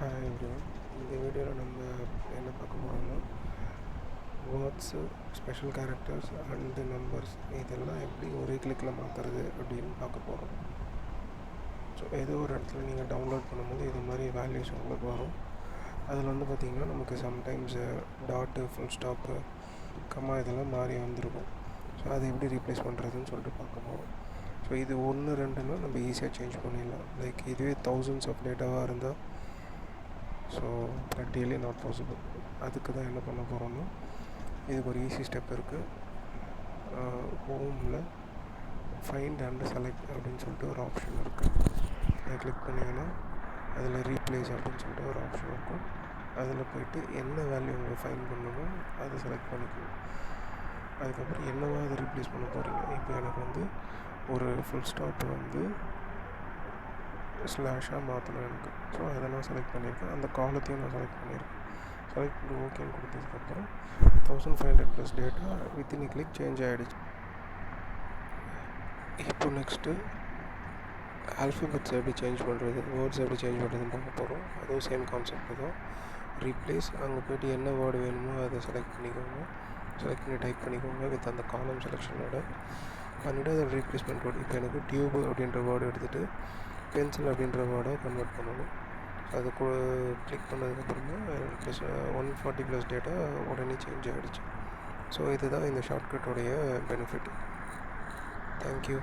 Hi everyone. இந்த வீடியோவில் நம்ம என்ன பார்க்க போகிறோம்னா words, special characters and numbers இதெல்லாம் எப்படி ஒரே கிளிக்கில் மாற்றுறது அப்படின்னு பார்க்க போகிறோம். ஸோ ஏதோ ஒரு இடத்துல நீங்கள் டவுன்லோட் பண்ணும்போது இது மாதிரி வேல்யூஸ் உங்களுக்கு வரும். அதில் வந்து பார்த்திங்கன்னா நமக்கு சம்டைம்ஸு டாட்டு, ஃபுல் ஸ்டாப்பு, கம்மா இதெல்லாம் மாறி வந்துருக்கும். ஸோ அதை எப்படி ரீப்ளேஸ் பண்ணுறதுன்னு சொல்லிட்டு பார்க்க போகிறோம். ஸோ இது 1, 2ன்னா நம்ம ஈஸியாக சேஞ்ச் பண்ணிடலாம். லைக் இதுவே தௌசண்ட்ஸ் ஆஃப் டேட்டாவாக இருந்தால் so that really not possible. அதுக்கு தான் என்ன பண்ண போகிறோம்னா இதுக்கு ஒரு ஈஸி ஸ்டெப் இருக்குது. ஹோமில் ஃபைண்ட் அண்ட் செலக்ட் அப்படின்னு சொல்லிட்டு ஒரு ஆப்ஷன் இருக்குது. அதை கிளிக் பண்ணிங்கன்னா அதில் ரீப்ளேஸ் அப்படின்னு சொல்லிட்டு ஒரு ஆப்ஷன் இருக்கும். அதில் போய்ட்டு என்ன வேல்யூ உங்களுக்கு ஃபைண்ட் பண்ணணுமோ அதை செலக்ட் பண்ணிக்கணும். அதுக்கப்புறம் என்னவா அதை ரீப்ளேஸ் பண்ண போகிறீங்க. இப்போ எனக்கு வந்து ஒரு ஃபுல் ஸ்டாப் வந்து ஸ்லாஷாக மாற்றணும் எனக்கு. ஸோ அதை நான் செலக்ட் பண்ணியிருக்கேன். அந்த காலத்தையும் நான் செலக்ட் பண்ணியிருக்கேன். செலக்ட் பண்ணி ஓகேன்னு கொடுத்ததுக்கப்புறம் 1500 plus data within click change ஆகிடுச்சு. இப்போ நெக்ஸ்ட்டு ஆல்ஃபபெட்ஸ் எப்படி சேஞ்ச் பண்ணுறது, வேர்ட்ஸ் எப்படி சேஞ்ச் பண்ணுறதுன்னு பார்க்க போகிறோம். அதுவும் சேம் கான்செப்ட் தான். ரீப்ளேஸ், அங்கே போய்ட்டு என்ன வேர்டு வேணுமோ அதை செலக்ட் பண்ணிக்கோங்க. செலக்ட் பண்ணி டைப் பண்ணிக்கோங்க வித் அந்த காலம் செலெக்ஷனோட பண்ணிவிட்டு அதை ரீப்ளேஸ்மெண்ட் வேர்டு. இப்போ எனக்கு டியூபு அப்படின்ற வேர்டு எடுத்துகிட்டு பென்சில் அப்படின்ற வேர்டை கன்வெர்ட் பண்ணணும். அது கிளிக் பண்ணதுக்கப்புறமா ப்ளஸ் 140 ப்ளஸ் டேட்டா உடனே சேஞ்ச் ஆகிடுச்சு. ஸோ இதுதான் இந்த ஷார்ட்கட்டோடைய பெனிஃபிட். தேங்க்யூ.